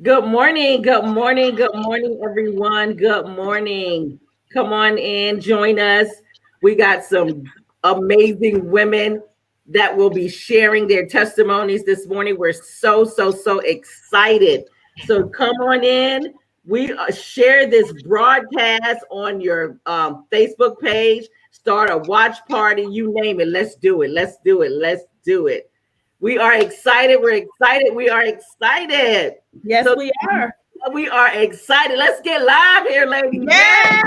Good morning, good morning, good morning, everyone. Good morning. Come on in, join us. We got some amazing women that will be sharing their testimonies this morning. We're so excited. So come on in. We share this broadcast on your Facebook page. Start a watch party, you name it. Let's do it. Let's do it. Let's do it. We are excited. We're excited. We are excited. Yes, So we are. we are excited. Let's get live here, ladies. Yay!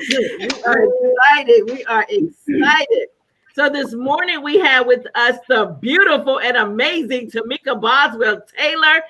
We are excited. We are excited. So this morning we have with us the beautiful and amazing Tamika Boswell Taylor,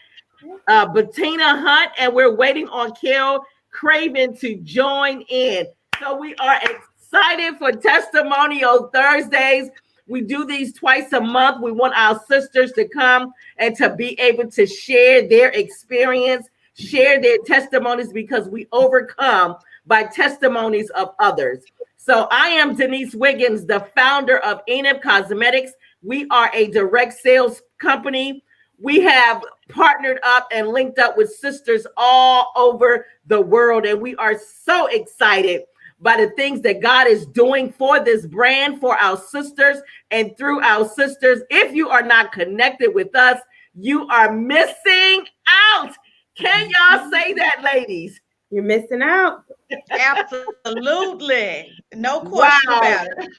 Bettina Hunt, and we're waiting on Carol Craven to join in. So we are excited for Testimonial Thursdays. We do these twice a month. We want our sisters to come and to be able to share their experience, share their testimonies, because we overcome by testimonies of others. So I am Denise Wiggins, the founder of Enif Cosmetics. We are a direct sales company. We have partnered up and linked up with sisters all over the world, and we are so excited by the things that God is doing for this brand, for our sisters, and through our sisters. If you are not connected with us, you are missing out. Can y'all say that, ladies? You're missing out. Absolutely. No question about it.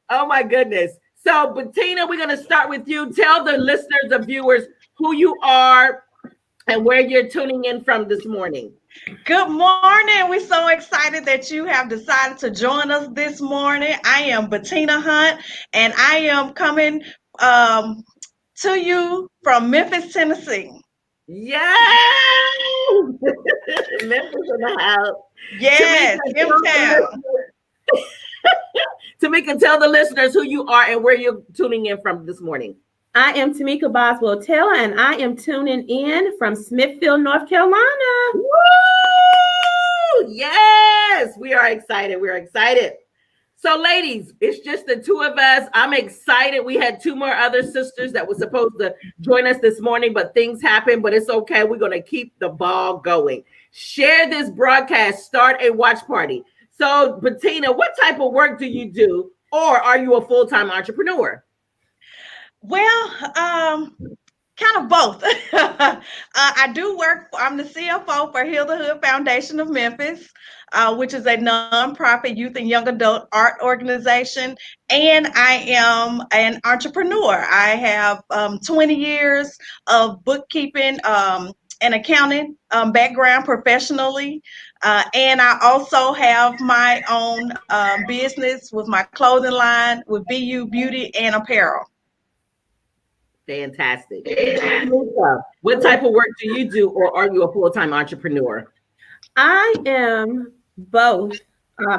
Oh my goodness. So Bettina, we're going to start with you. Tell the listeners, the viewers, who you are and where you're tuning in from this morning. Good morning. We're so excited that you have decided to join us this morning. I am Bettina Hunt, and I am coming to you from Memphis, Tennessee. Yes! Memphis in the house. Yes, M-Town. Tamika, tell the listeners who you are and where you're tuning in from this morning. I am Tamika Boswell Taylor, and I am tuning in from Smithfield, North Carolina. Woo! Yes, we are excited. We're excited. So, ladies, it's just the two of us. I'm excited. We had two more other sisters that were supposed to join us this morning, but things happened. But it's okay. We're going to keep the ball going. Share this broadcast. Start a watch party. So, Bettina, what type of work do you do? Or are you a full-time entrepreneur? Well, kind of both. I do work. I'm the CFO for Heal the Hood Foundation of Memphis, which is a nonprofit youth and young adult art organization. And I am an entrepreneur. I have 20 years of bookkeeping and accounting background professionally. And I also have my own business with my clothing line with BU Beauty and Apparel. Fantastic. What type of work do you do, or are you a full-time entrepreneur? I am both.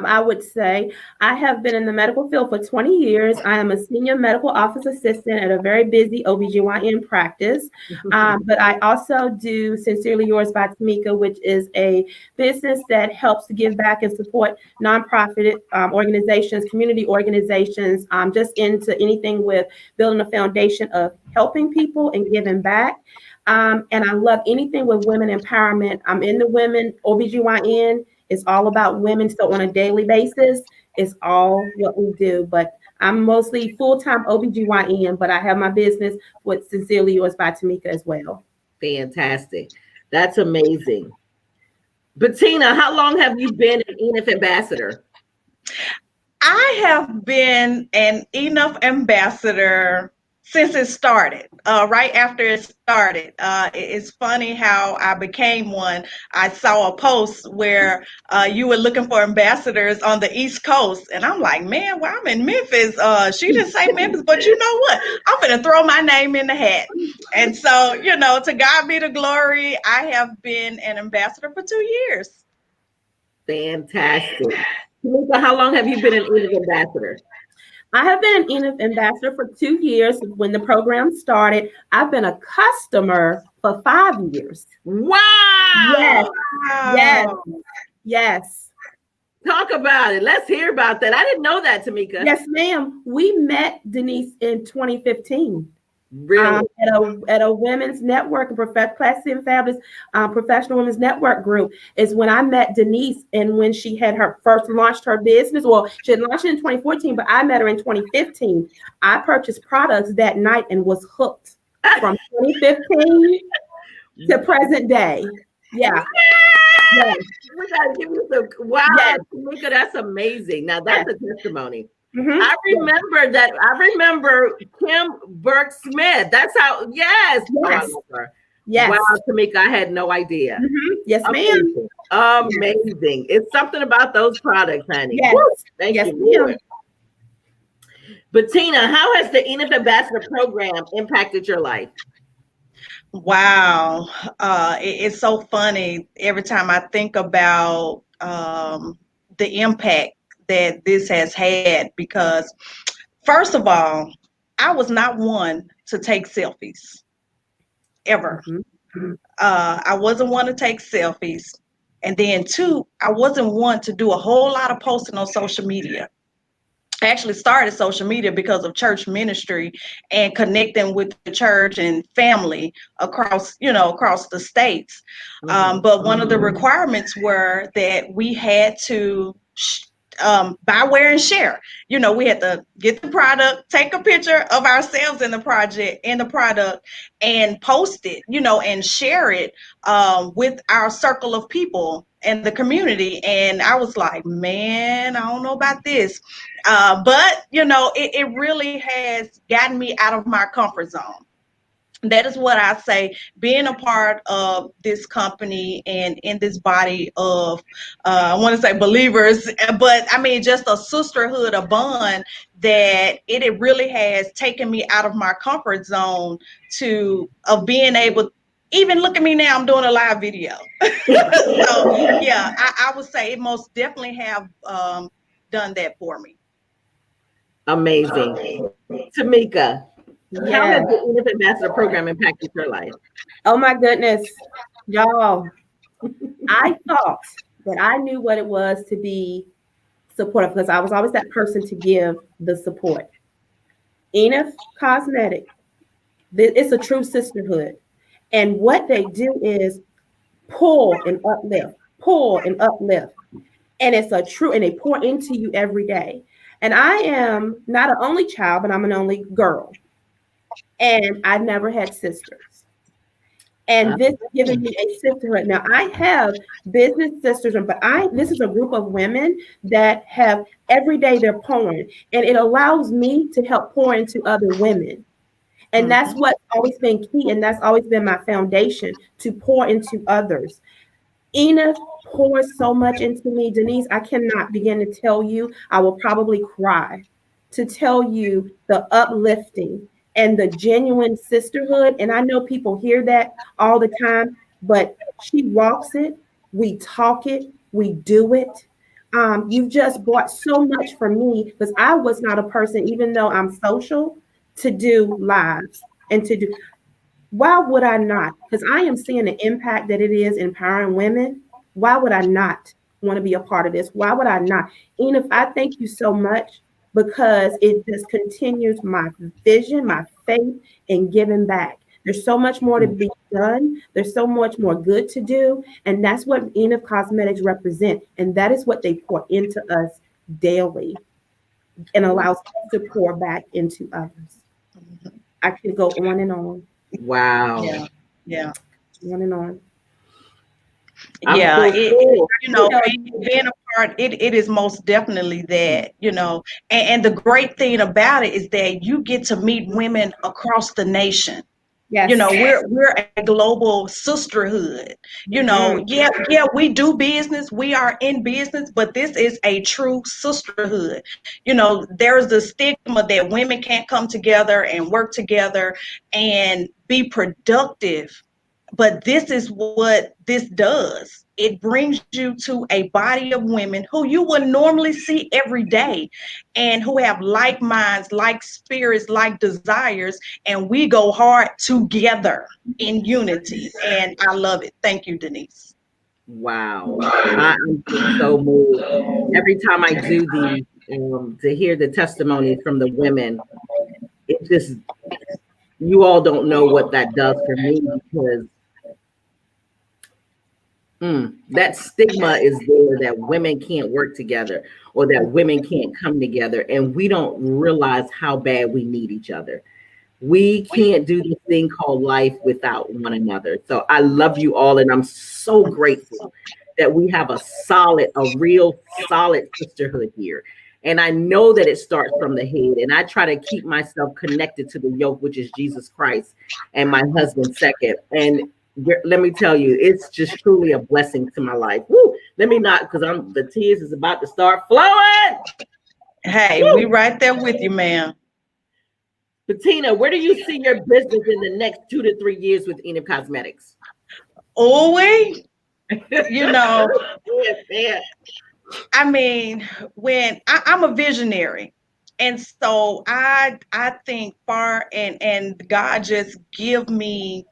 I would say I have been in the medical field for 20 years. I am a senior medical office assistant at a very busy OBGYN practice. But I also do Sincerely Yours by Tamika, which is a business that helps to give back and support nonprofit organizations, community organizations, just into anything with building a foundation of helping people and giving back. And I love anything with women empowerment. I'm in the women OBGYN. It's all about women. So on a daily basis, it's all what we do. But I'm mostly full-time OBGYN, but I have my business with Sincerely Yours by Tamika as well. Fantastic. That's amazing. Bettina, how long have you been an Enif ambassador? I have been an Enif ambassador since it started, right after it started. It's funny how I became one. I saw a post where you were looking for ambassadors on the East Coast. And I'm like, man, well, I'm in Memphis. She didn't say Memphis, but you know what? I'm going to throw my name in the hat. And so, to God be the glory. I have been an ambassador for 2 years. Fantastic. Tamika, how long have you been an Enif ambassador? I have been an Enif ambassador for 2 years. When the program started, I've been a customer for 5 years. Wow! Yes, yes, yes. Talk about it. Let's hear about that. I didn't know that, Tamika. Yes, ma'am. We met Denise in 2015. Really? At a women's network, Classy and Fabulous Professional Women's Network group is when I met Denise, and when she had her first launched her business. Well, she had launched it in 2014, but I met her in 2015. I purchased products that night and was hooked from 2015 to present day. Yeah. Yes. We gotta give you some. Wow, Yes. Tamika, that's amazing. Now that's a testimony. Mm-hmm. I remember that. I remember Kim Burke Smith. That's how. Yes. Yes. Wow, Yes. Tamika, I had no idea. Mm-hmm. Yes, Amazing. ma'am. Amazing. It's something about those products, honey. Yes. Woo. Thank Yes, you, Lord. ma'am. Bettina, how has the Enid Ambassador program impacted your life? Wow. It's so funny every time I think about the impact that this has had, because, first of all, I was not one to take selfies ever. Mm-hmm. I wasn't one to take selfies. And then, two, I wasn't one to do a whole lot of posting on social media. I actually started social media because of church ministry and connecting with the church and family across the states. But one of the requirements were that we had to buy, wear, and share. We had to get the product, take a picture of ourselves in the product, and post it, and share it with our circle of people and the community. And I was like, man, I don't know about this. But it really has gotten me out of my comfort zone. That is what I say, being a part of this company and in this body of, I want to say believers, but I mean, just a sisterhood, a bond, that it really has taken me out of my comfort zone of being able, even look at me now, I'm doing a live video. So yeah, I would say it most definitely have done that for me. Amazing. Tamika, how has the Enid Ambassador program impacted your life? Oh my goodness, y'all. I thought that I knew what it was to be supportive, because I was always that person to give the support. Enid Cosmetic, it's a true sisterhood. And what they do is pull and uplift, pull and uplift. And it's a true, and they pour into you every day. And I am not an only child, but I'm an only girl. And I never had sisters. And this has given me a sisterhood. Now I have business sisters, but this is a group of women that have every day they're pouring, and it allows me to help pour into other women. And that's what's always been key, and that's always been my foundation, to pour into others. Enid pours so much into me, Denise. I cannot begin to tell you. I will probably cry to tell you the uplifting and the genuine sisterhood. And I know people hear that all the time, but she walks it, we talk it, we do it. You've just brought so much for me, because I was not a person, even though I'm social, to do lives and to do. Why would I not? Because I am seeing the impact that it is empowering women. Why would I not want to be a part of this? Why would I not? Enid, I thank you so much, because it just continues my vision, my faith in giving back. There's so much more to be done. There's so much more good to do. And that's what Enid Cosmetics represent. And that is what they pour into us daily, and allows us to pour back into others. I could go on and on. Wow. Yeah. On and on. Yeah, being a part, it is most definitely that, and the great thing about it is that you get to meet women across the nation. Yes. We're a global sisterhood. Yeah, we do business. We are in business, but this is a true sisterhood. There's the stigma that women can't come together and work together and be productive. But this is what this does. It brings you to a body of women who you would normally see every day, and who have like minds, like spirits, like desires, and we go hard together in unity. And I love it. Thank you, Denise. Wow. I'm so moved. Every time I do these, to hear the testimonies from the women, it just You all don't know what that does for me because that stigma is there that women can't work together or that women can't come together. And we don't realize how bad we need each other. We can't do this thing called life without one another. So I love you all. And I'm so grateful that we have a real solid sisterhood here. And I know that it starts from the head. And I try to keep myself connected to the yoke, which is Jesus Christ and my husband second. And let me tell you, it's just truly a blessing to my life. Woo! Let me not, because the tears is about to start flowing. Hey, Woo! we right there with you, ma'am. Bettina, where do you see your business in the next 2 to 3 years with Enid Cosmetics? Oh, you know, Yeah. I mean, when I'm a visionary, and so I think far, and God just give me.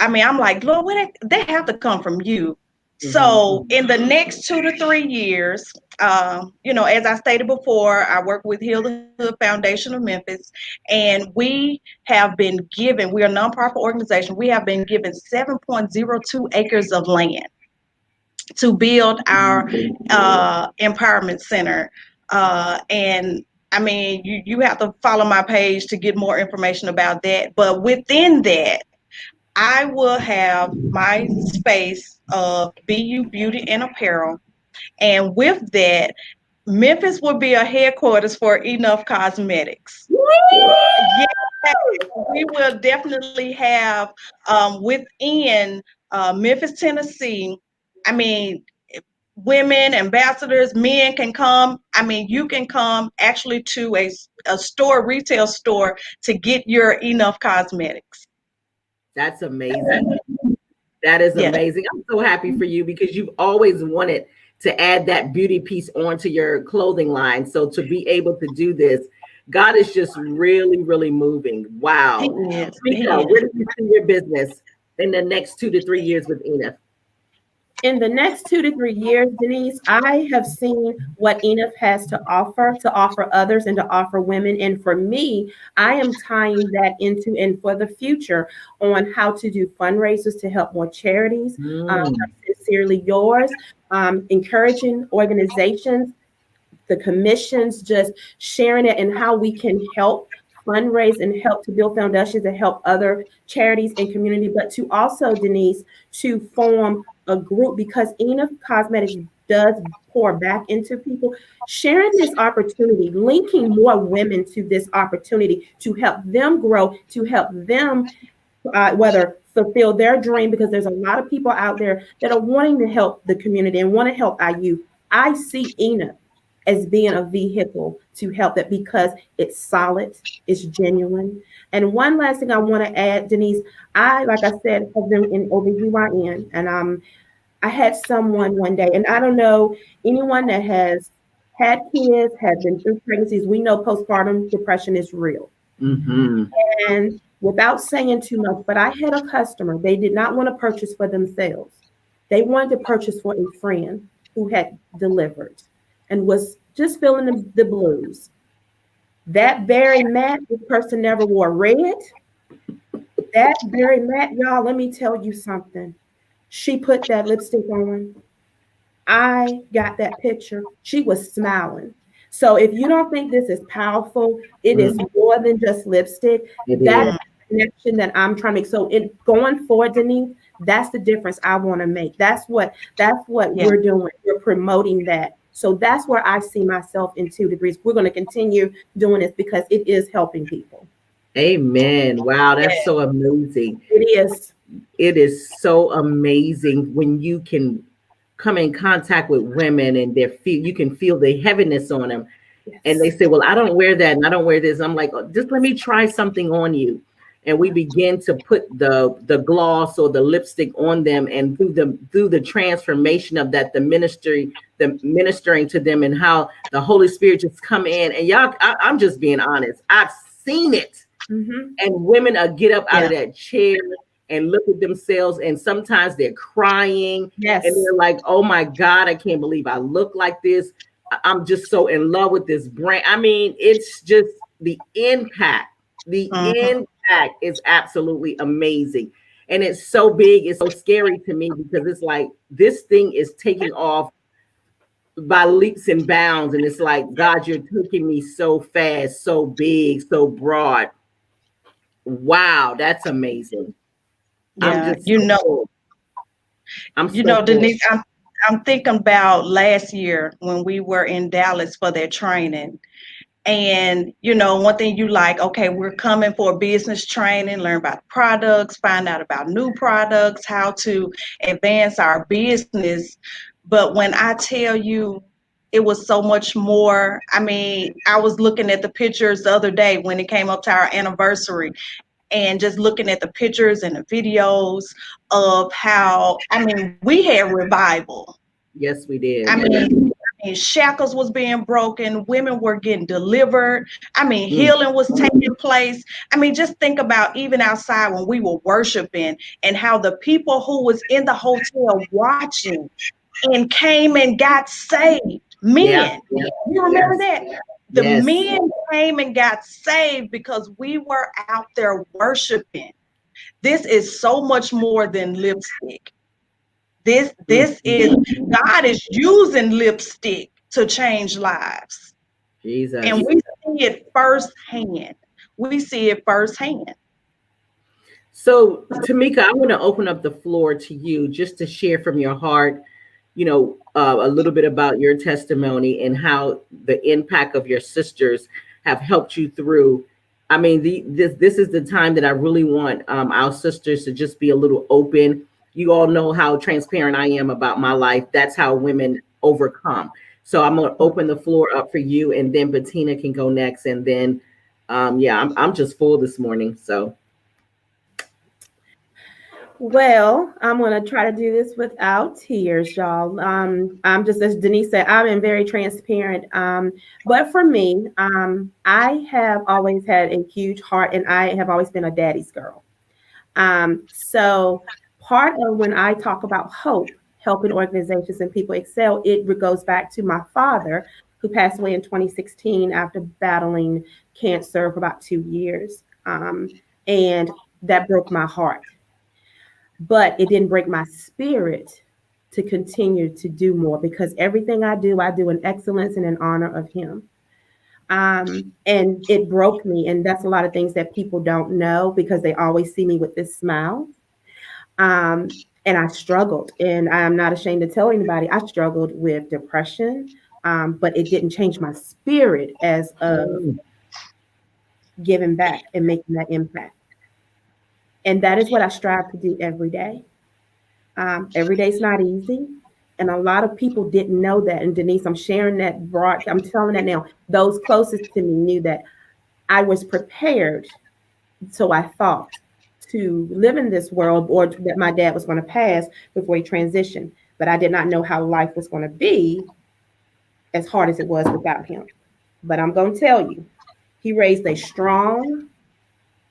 I mean, I'm like, Lord, they have to come from you. So in the next 2 to 3 years, as I stated before, I work with Heal the Hood Foundation of Memphis, and we have been given, we're a nonprofit organization, we have been given 7.02 acres of land to build our empowerment center. And I mean, you have to follow my page to get more information about that. But within that, I will have my space of BU Beauty and Apparel. And with that, Memphis will be a headquarters for Enough Cosmetics. Yes, we will definitely have within Memphis, Tennessee. I mean, women, ambassadors, men can come. I mean, you can come actually to a store, retail store, to get your Enough Cosmetics. That's amazing. That is amazing. I'm so happy for you because you've always wanted to add that beauty piece onto your clothing line. So to be able to do this, God is just really, really moving. Wow. Mika, where do you see your business in the next 2 to 3 years with Enid? In the next 2 to 3 years, Denise, I have seen what Enid has to offer others and to offer women. And for me, I am tying that into, and for the future, on how to do fundraisers to help more charities. Sincerely yours, encouraging organizations, the commissions, just sharing it and how we can help fundraise and help to build foundations and help other charities and community, but to also, Denise, to form a group, because Enough Cosmetics does pour back into people, sharing this opportunity, linking more women to this opportunity to help them grow, to help them whether fulfill their dream, because there's a lot of people out there that are wanting to help the community and want to help our youth. I see Enough as being a vehicle to help that because it's solid, it's genuine. And one last thing I want to add, Denise, like I said, have been in OBGYN, and I had someone one day, and I don't know anyone that has had kids, has been through pregnancies. We know postpartum depression is real. And without saying too much, but I had a customer, they did not want to purchase for themselves. They wanted to purchase for a friend who had delivered and was just feeling the blues. That very mat, this person never wore red. That very mat, y'all, let me tell you something. She put that lipstick on. I got that picture. She was smiling. So if you don't think this is powerful, it is more than just lipstick. That is the connection that I'm trying to make. So going forward, Denise, that's the difference I want to make. That's what we're doing. We're promoting that. So that's where I see myself in 2 degrees. We're going to continue doing this because it is helping people. Amen. Wow, that's so amazing. It is. It is so amazing when you can come in contact with women and you can feel the heaviness on them. Yes. And they say, well, I don't wear that and I don't wear this. I'm like, just let me try something on you. And we begin to put the gloss or the lipstick on them, and through the transformation of that, the ministering to them, and how the Holy Spirit just come in. And y'all, I'm just being honest. I've seen it. And women get up out of that chair and look at themselves, and sometimes they're crying. Yes. And they're like, oh my God, I can't believe I look like this. I'm just so in love with this brand. I mean, it's just the impact impact is absolutely amazing. And it's so big, it's so scary to me because it's like this thing is taking off by leaps and bounds. And it's like, God, you're taking me so fast, so big, so broad. Wow, that's amazing. I'm Yeah, just so full. I'm so full. Denise, I'm thinking about last year when we were in Dallas for their training. And one thing you like, okay, we're coming for business training, learn about products, find out about new products, how to advance our business. But when I tell you it was so much more, I mean, I was looking at the pictures the other day when it came up to our anniversary and just looking at the pictures and the videos of how, I mean, we had revival. Yes, we I did. mean, shackles was being broken, women were getting delivered. I mean, Mm, healing was taking place. I mean, just think about even outside when we were worshiping and how the people who was in the hotel watching and came and got saved. yeah, Men, yeah, you remember yes, that? The yes. men came and got saved because we were out there worshiping. This is so much more than lipstick. Mm, This is God is using lipstick to change lives. And Jesus. we see it firsthand. We see it firsthand. So, Tamika, I'm going to open up the floor to you just to share from your heart, a little bit about your testimony and how the impact of your sisters have helped you through. I mean, this is the time that I really want our sisters to just be a little open. You all know how transparent I am about my life. That's how women overcome. So I'm going to open the floor up for you, and then Bettina can go next, and then, yeah, I'm just full this morning. So. Well, I'm going to try to do this without tears, y'all. I'm just, as Denise said, I've been very transparent. But for me, I have always had a huge heart and I have always been a daddy's girl. So part of when I talk about hope, helping organizations and people excel, it goes back to my father who passed away in 2016 after battling cancer for about 2 years. And that broke my heart, but it didn't break my spirit to continue to do more because everything I do in excellence and in honor of him. And it broke me. And that's a lot of things that people don't know because they always see me with this smile. And I struggled, and I'm not ashamed to tell anybody I struggled with depression, but it didn't change my spirit as of Mm, giving back and making that impact. And that is what I strive to do every day. Every day's not easy. And a lot of people didn't know that. And Denise, I'm sharing that I'm telling that now. Those closest to me knew that I was prepared, so I thought, to live in this world or that my dad was going to pass before he transitioned. But I did not know how life was going to be as hard as it was without him. But I'm going to tell you, he raised a strong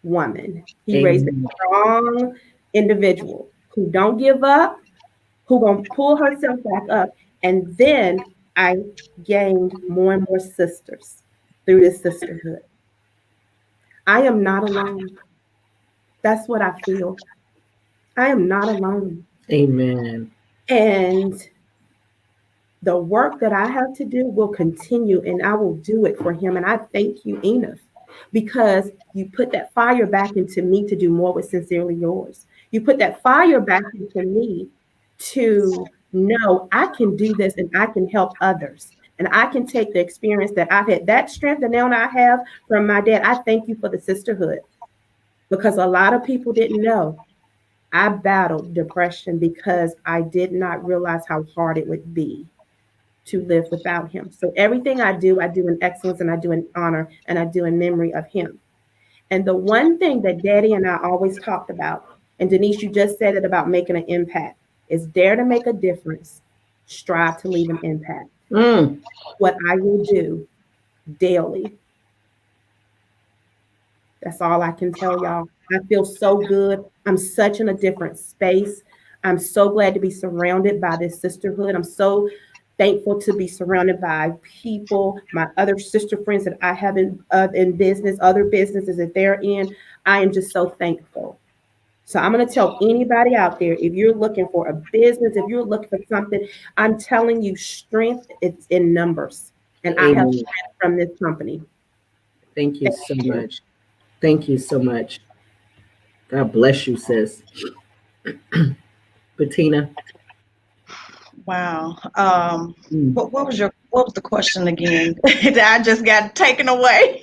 woman. He raised a amen. strong individual who don't give up, who gonna pull herself back up. And then I gained more and more sisters through this sisterhood. I am not alone. That's what I feel. I am not alone. Amen. And the work that I have to do will continue and I will do it for him. And I thank you, Enough, because you put that fire back into me to do more with Sincerely Yours. You put that fire back into me to know I can do this and I can help others. And I can take the experience that I've had, that strength that now I have from my dad. I thank you for the sisterhood because a lot of people didn't know. I battled depression because I did not realize how hard it would be to live without him. So everything I do in excellence and I do in honor and I do in memory of him. And the one thing that Daddy and I always talked about, and Denise, you just said it about making an impact, is dare to make a difference, strive to leave an impact. Mm, What I will do daily. That's all I can tell y'all. I feel so good. I'm such in a different space. I'm so glad to be surrounded by this sisterhood. I'm so thankful to be surrounded by people, my other sister friends that I have in business, other businesses that they're in. I am just so thankful. So I'm going to tell anybody out there, if you're looking for a business, if you're looking for something, I'm telling you, strength is in numbers. And I have Amen. strength from this company. Thank you Thank so you. much. Thank you so much. God bless you, sis. Bettina. Wow. Mm. What was the question again? I just got taken away.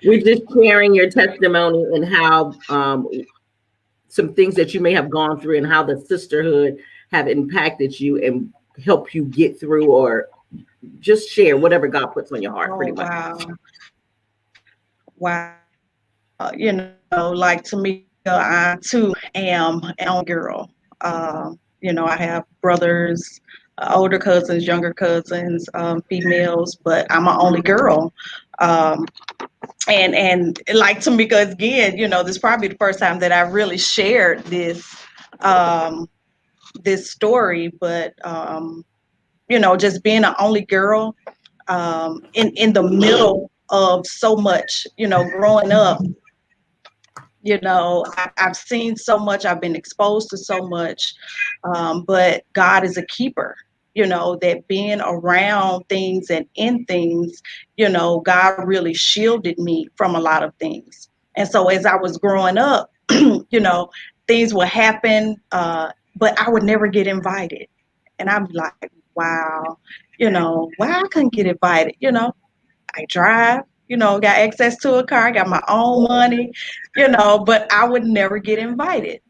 We're just sharing your testimony and how some things that you may have gone through and how the sisterhood have impacted you and help you get through, or just share whatever God puts on your heart, pretty Oh much. wow. Wow. Like Tamika, I too am an only girl. I have brothers, older cousins, younger cousins, females, but I'm an only girl. Um, and like Tamika again, this is probably the first time that I really shared um, this story, but just being an only girl in the middle of so much, growing up. I've seen so much, I've been exposed to so much, but God is a keeper. That being around things and in things, God really shielded me from a lot of things. And so as I was growing up, things would happen, but I would never get invited. And I'm like, wow, why I couldn't get invited? I drive, got access to a car, got my own money, but I would never get invited.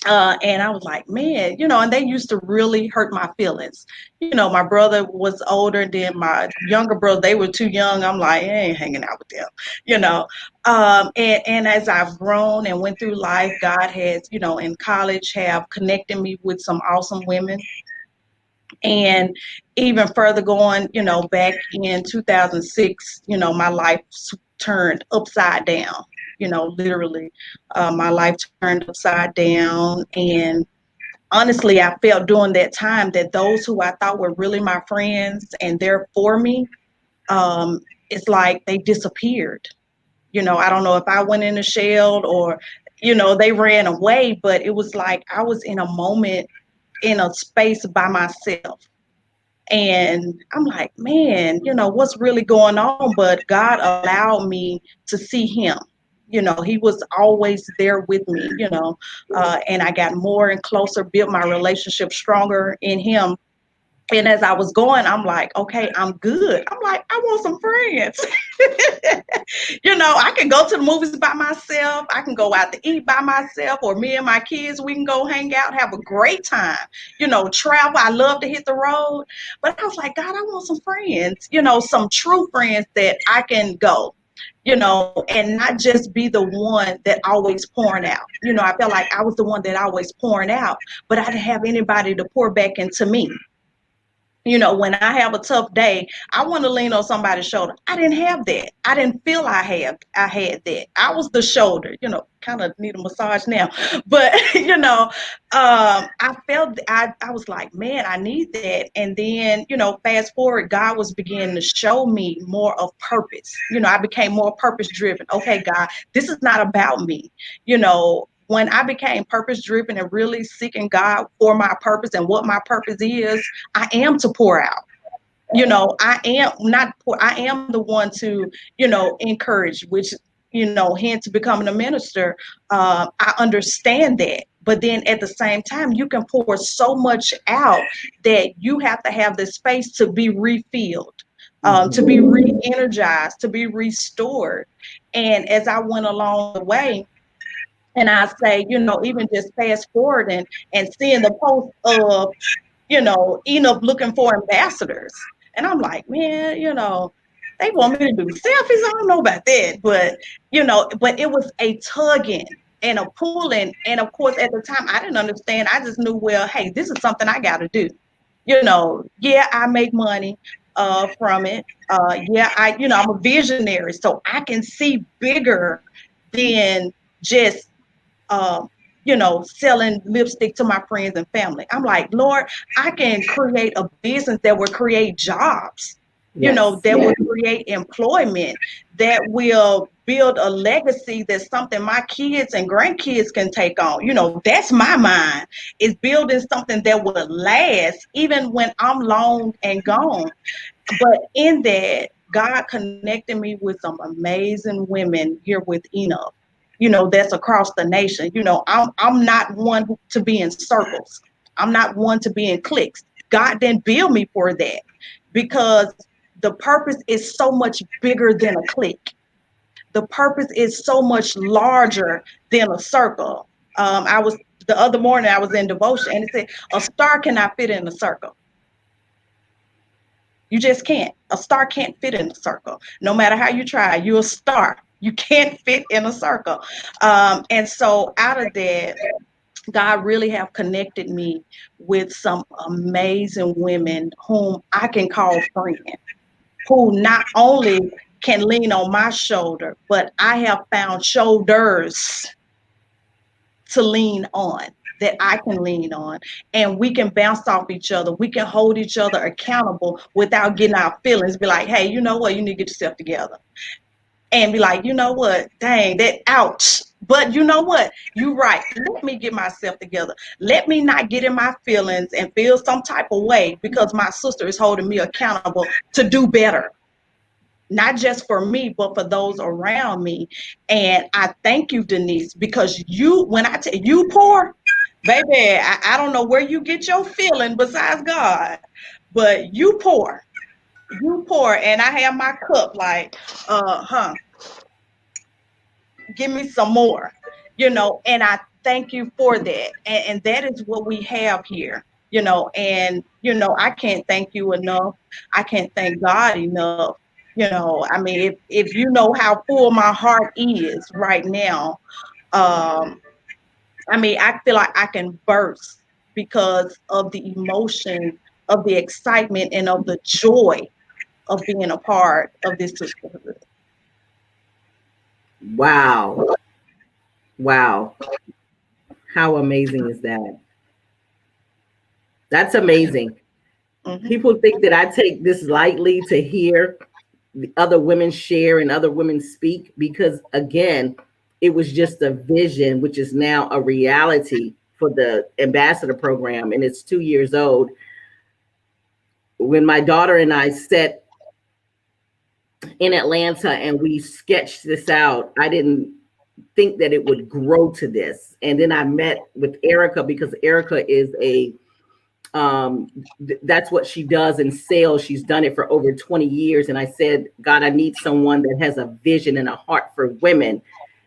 And I was like, man, and they used to really hurt my feelings. My brother was older than my younger brother. They were too young. I'm like, I ain't hanging out with them, you know. And as I've grown and went through life, God has, in college, have connected me with some awesome women. And even further going, back in 2006, my life turned upside down, literally. My life turned upside down. And honestly, I felt during that time that those who I thought were really my friends and they're for me, it's like they disappeared. I don't know if I went in a shell or, they ran away, but it was like I was in a moment in a space by myself. And I'm like, man, what's really going on? But God allowed me to see him. He was always there with me, and I got more and closer, built my relationship stronger in him. And as I was going, I'm like, okay, I'm good. I'm like, I want some friends. I can go to the movies by myself. I can go out to eat by myself, or me and my kids, we can go hang out, have a great time, travel. I love to hit the road. But I was like, God, I want some friends, some true friends that I can go, and not just be the one that always pouring out. I felt like I was the one that always pouring out, but I didn't have anybody to pour back into me. When I have a tough day, I want to lean on somebody's shoulder. I didn't have that. I didn't feel I had that. I was the shoulder, kind of need a massage now. But, I felt, I was like, man, I need that. And then, fast forward, God was beginning to show me more of purpose. I became more purpose driven. Okay, God, this is not about me. When I became purpose driven and really seeking God for my purpose and what my purpose is, I am to pour out. I am not poor. I am the one to, encourage, which, hence becoming a minister. I understand that. But then at the same time, you can pour so much out that you have to have the space to be refilled, to be re-energized, to be restored. And as I went along the way, and I say, even just fast forward and seeing the post of, Enoch looking for ambassadors. And I'm like, man, they want me to do selfies. I don't know about that. But it was a tugging and a pulling. And of course, at the time, I didn't understand. I just knew, well, hey, this is something I got to do. Yeah, I make money from it. Yeah, I'm a visionary. So I can see bigger than just selling lipstick to my friends and family. I'm like, Lord, I can create a business that will create jobs, Yes. that will create employment, that will build a legacy that's something my kids and grandkids can take on. That's my mind, is building something that will last even when I'm long and gone. But in that, God connected me with some amazing women here with Enough, that's across the nation. I'm not one to be in circles. I'm not one to be in cliques. God didn't build me for that, because the purpose is so much bigger than a clique. The purpose is so much larger than a circle. I was the other morning I was in devotion, and it said a star cannot fit in a circle. You just can't. A star can't fit in a circle. No matter how you try, you're a star. You can't fit in a circle. And so out of that, God really have connected me with some amazing women whom I can call friends, who not only can lean on my shoulder, but I have found shoulders to lean on, that I can lean on, and we can bounce off each other. We can hold each other accountable without getting our feelings. Be like, hey, you know what? You need to get yourself together. And be like, you know what? Dang, that ouch. But you know what? You're right. Let me get myself together. Let me not get in my feelings and feel some type of way, because my sister is holding me accountable to do better. Not just for me, but for those around me. And I thank you, Denise, because when I tell you pour, baby, I don't know where you get your feeling besides God, but you pour, and I have my cup like, give me some more, and I thank you for that. And that is what we have here, and, I can't thank you enough. I can't thank God enough. I mean, if you know how full my heart is right now, I mean, I feel like I can burst because of the emotion, of the excitement, and of the joy of being a part of this sisterhood. Wow. Wow. How amazing is that? That's amazing. Mhm. People think that I take this lightly to hear the other women share and other women speak, because again, it was just a vision, which is now a reality for the ambassador program, and it's 2 years old. When my daughter and I sat in Atlanta and we sketched this out, I didn't think that it would grow to this. And then I met with Erica, because Erica is that's what she does in sales. She's done it for over 20 years. And I said, God, I need someone that has a vision and a heart for women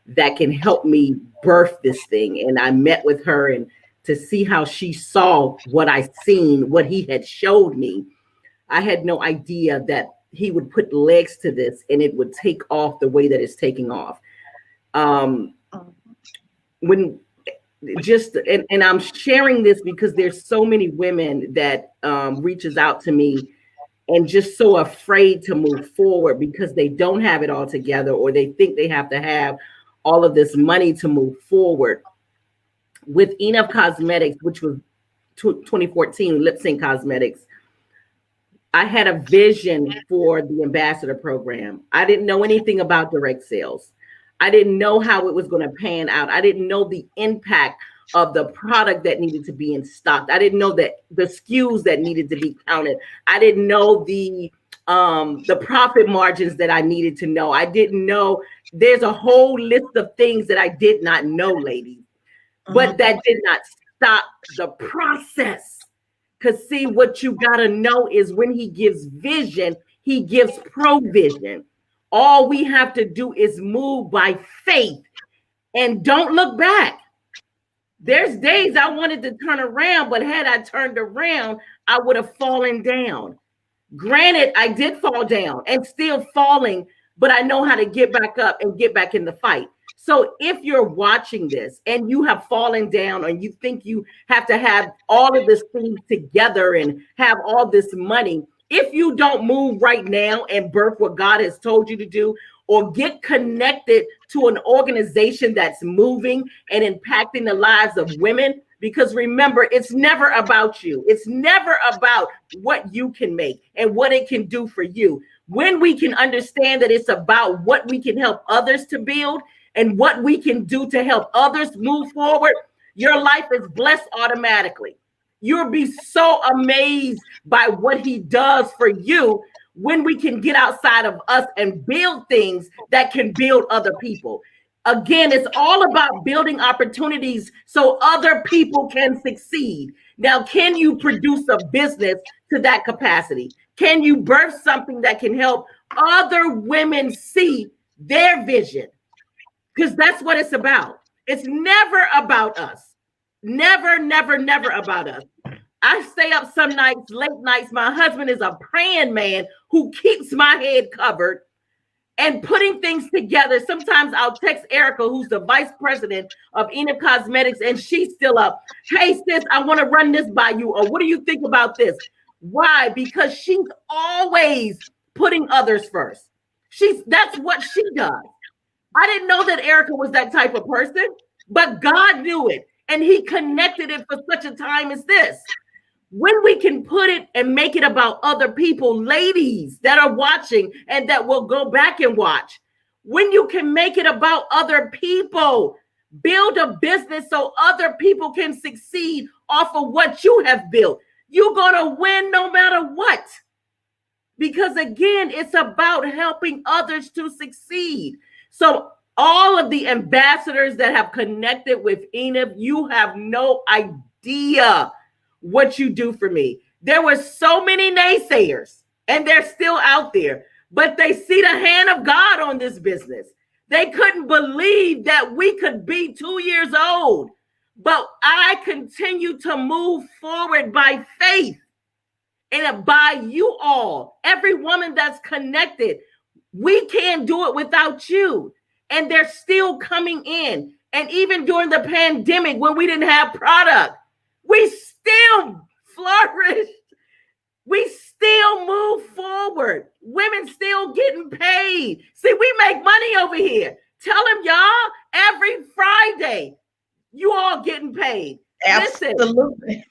that can help me birth this thing. And I met with her, and to see how she saw what I seen, what he had showed me, I had no idea that he would put legs to this and it would take off the way that it's taking off. When just and I'm sharing this because there's so many women that reaches out to me and just so afraid to move forward because they don't have it all together, or they think they have to have all of this money to move forward. With Enough Cosmetics, which was 2014, Lip Sync Cosmetics, I had a vision for the ambassador program. I didn't know anything about direct sales. I didn't know how it was going to pan out. I didn't know the impact of the product that needed to be in stock. I didn't know that the SKUs that needed to be counted. I didn't know the profit margins that I needed to know. I didn't know. There's a whole list of things that I did not know, ladies. But that did not stop the process. Because see, what you got to know is when he gives vision, he gives provision. All we have to do is move by faith and don't look back. There's days I wanted to turn around, but had I turned around, I would have fallen down. Granted, I did fall down and still falling, but I know how to get back up and get back in the fight. So if you're watching this and you have fallen down, or you think you have to have all of this thing together and have all this money, If you don't move right now and birth what God has told you to do, or get connected to an organization that's moving and impacting the lives of women, because remember, it's never about you. It's never about what you can make and what it can do for you. When we can understand that it's about what we can help others to build and what we can do to help others move forward, your life is blessed automatically. You'll be so amazed by what he does for you when we can get outside of us and build things that can build other people. Again, it's all about building opportunities so other people can succeed. Now, can you produce a business to that capacity? Can you birth something that can help other women see their vision? Because that's what it's about. It's never about us. Never, never, never about us. I stay up some nights, late nights. My husband is a praying man who keeps my head covered and putting things together. Sometimes I'll text Erica, who's the vice president of Enough Cosmetics, and she's still up. Hey, sis, I want to run this by you. Or what do you think about this? Why? Because she's always putting others first. That's what she does. I didn't know that Erica was that type of person, but God knew it, and he connected it for such a time as this. When we can put it and make it about other people, ladies that are watching and that will go back and watch, when you can make it about other people, build a business so other people can succeed off of what you have built, you're going to win no matter what. Because again, it's about helping others to succeed. So all of the ambassadors that have connected with Enough, you have no idea what you do for me. There were so many naysayers, and they're still out there, but they see the hand of God on this business. They couldn't believe that we could be 2 years old, but I continue to move forward by faith and by you all, every woman that's connected. We can't do it without you. And they're still coming in. And even during the pandemic, when we didn't have product, we still flourished. We still move forward. Women still getting paid. See, we make money over here. Tell them, y'all, every Friday, you all getting paid. Absolutely. Listen,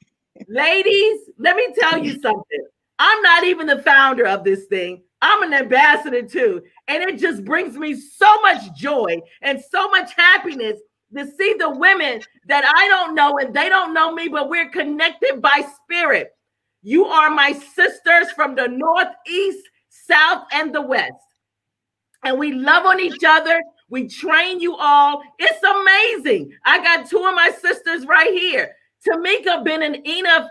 ladies, let me tell you something. I'm not even the founder of this thing. I'm an ambassador too. And it just brings me so much joy and so much happiness to see the women that I don't know and they don't know me, but we're connected by spirit. You are my sisters from the north, east, south, and the west. And we love on each other. We train you all. It's amazing. I got two of my sisters right here. Tamika been an Enough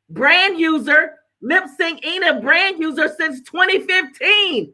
brand user, Lip Sync Enough brand user since 2015.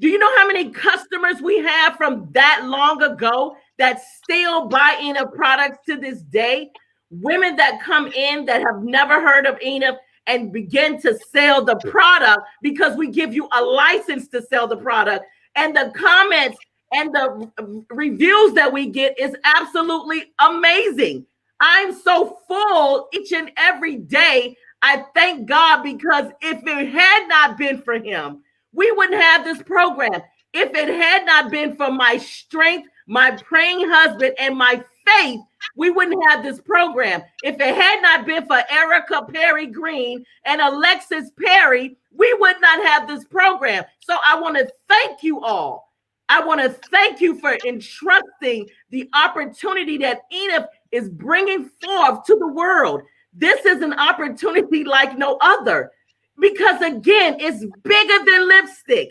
Do you know how many customers we have from that long ago that still buy Enough products to this day? Women that come in that have never heard of Enough and begin to sell the product because we give you a license to sell the product. And the comments and the reviews that we get is absolutely amazing. I'm so full each and every day. I thank God, because if it had not been for him, we wouldn't have this program. If it had not been for my strength, my praying husband, and my faith, we wouldn't have this program. If it had not been for Erica Perry Green and Alexis Perry, we would not have this program. So I want to thank you all. I want to thank you for entrusting the opportunity that Enough is bringing forth to the world. This is an opportunity like no other, because again, it's bigger than lipstick.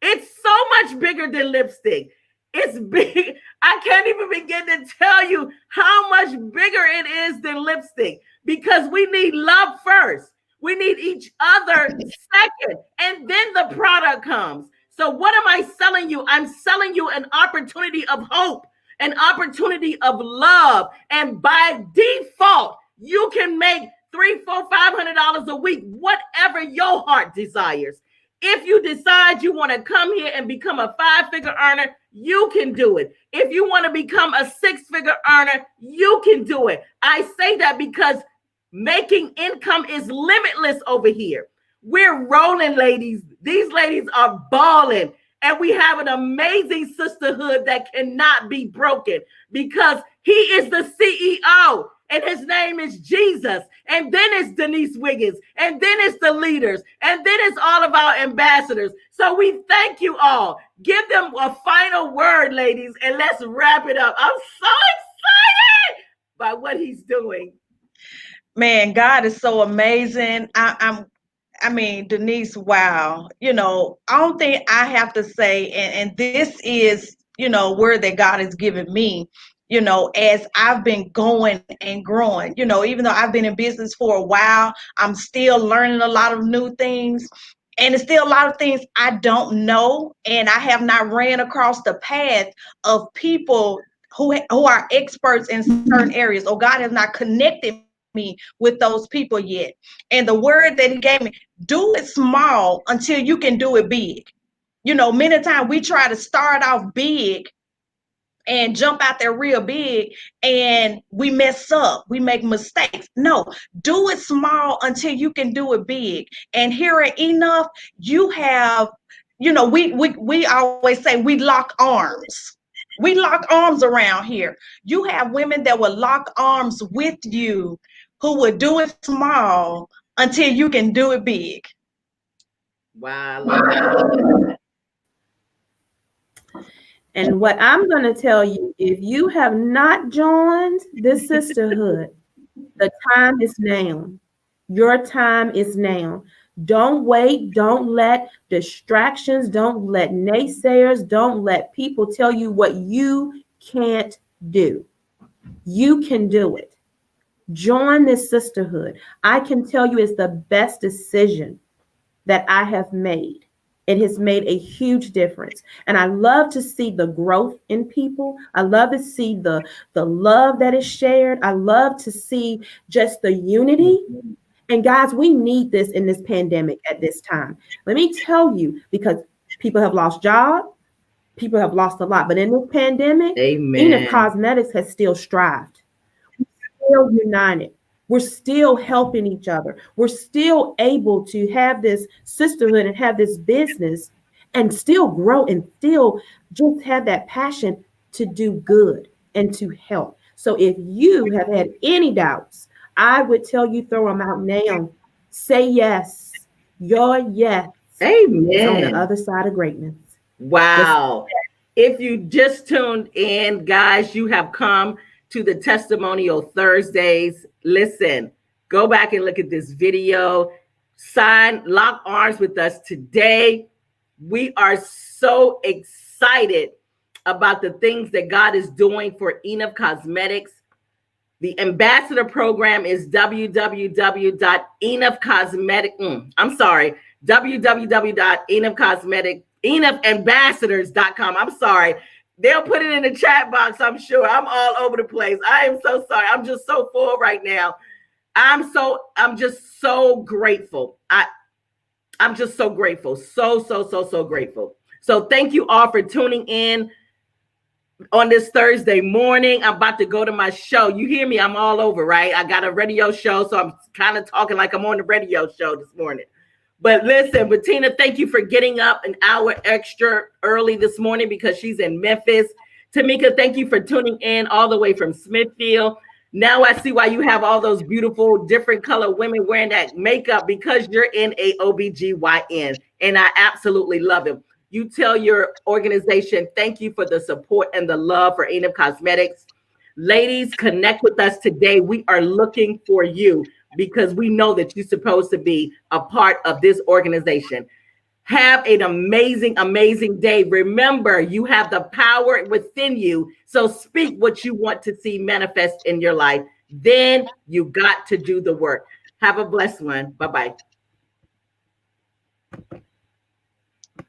It's so much bigger than lipstick. It's big. I can't even begin to tell you how much bigger it is than lipstick, because we need love first. We need each other second, and then the product comes. So what am I selling you? I'm selling you an opportunity of hope, an opportunity of love. And by default, you can make $300, $400, $500 a week, whatever your heart desires. If you decide you want to come here and become a 5-figure earner, you can do it. If you want to become a 6-figure earner, you can do it. I say that because making income is limitless over here. We're rolling, ladies. These ladies are balling. And we have an amazing sisterhood that cannot be broken because he is the CEO and his name is Jesus. And then it's Denise Wiggins. And then it's the leaders. And then it's all of our ambassadors. So we thank you all. Give them a final word, ladies, and let's wrap it up. I'm so excited by what he's doing. Man, God is so amazing. I mean, Denise, wow. I don't think I have to say, and this is, word that God has given me, as I've been going and growing, even though I've been in business for a while, I'm still learning a lot of new things. And it's still a lot of things I don't know. And I have not ran across the path of people who are experts in certain areas, or God has not connected me with those people yet. And the word that he gave me, do it small until you can do it big. Many times we try to start off big and jump out there real big and we mess up, we make mistakes. No, do it small until you can do it big. And here at Enough, you have, we always say we lock arms. We lock arms around here. You have women that will lock arms with you, who will do it small until you can do it big. Wow, I love that. And what I'm going to tell you, if you have not joined this sisterhood, the time is now. Your time is now. Don't wait. Don't let distractions, don't let naysayers, don't let people tell you what you can't do. You can do it. Join this sisterhood. I can tell you it's the best decision that I have made. It has made a huge difference. And I love to see the growth in people. I love to see the love that is shared. I love to see just the unity. And guys, we need this in this pandemic at this time. Let me tell you, because people have lost jobs, people have lost a lot. But in this pandemic, Enough Cosmetics has still strived. We're still united. We're still helping each other. We're still able to have this sisterhood and have this business and still grow and still just have that passion to do good and to help. So if you have had any doubts, I would tell you, throw them out now. Say yes. Your yes. Amen. Is on the other side of greatness. Wow. If you just tuned in, guys, you have come to the Testimonial Thursdays. Listen, go back and look at this video. Lock arms with us today. We are so excited about the things that God is doing for Enough Cosmetics. The ambassador program is www.enoughambassadors.com. I'm sorry. They'll put it in the chat box, I'm sure. I'm all over the place. I am so sorry. I'm just so full right now. I'm just so grateful. I'm just so grateful. So grateful. So thank you all for tuning in on this Thursday morning. I'm about to go to my show. You hear me? I'm all over, right? I got a radio show, so I'm kind of talking like I'm on the radio show this morning. But listen, Bettina, thank you for getting up an hour extra early this morning because she's in Memphis. Tamika, thank you for tuning in all the way from Smithfield. Now I see why you have all those beautiful different color women wearing that makeup, because you're in a OBGYN, and I absolutely love it. You tell your organization, thank you for the support and the love for Enough Cosmetics. Ladies, connect with us today. We are looking for you because we know that you're supposed to be a part of this organization. Have an amazing, amazing day. Remember, you have the power within you. So speak what you want to see manifest in your life. Then you got to do the work. Have a blessed one. Bye-bye.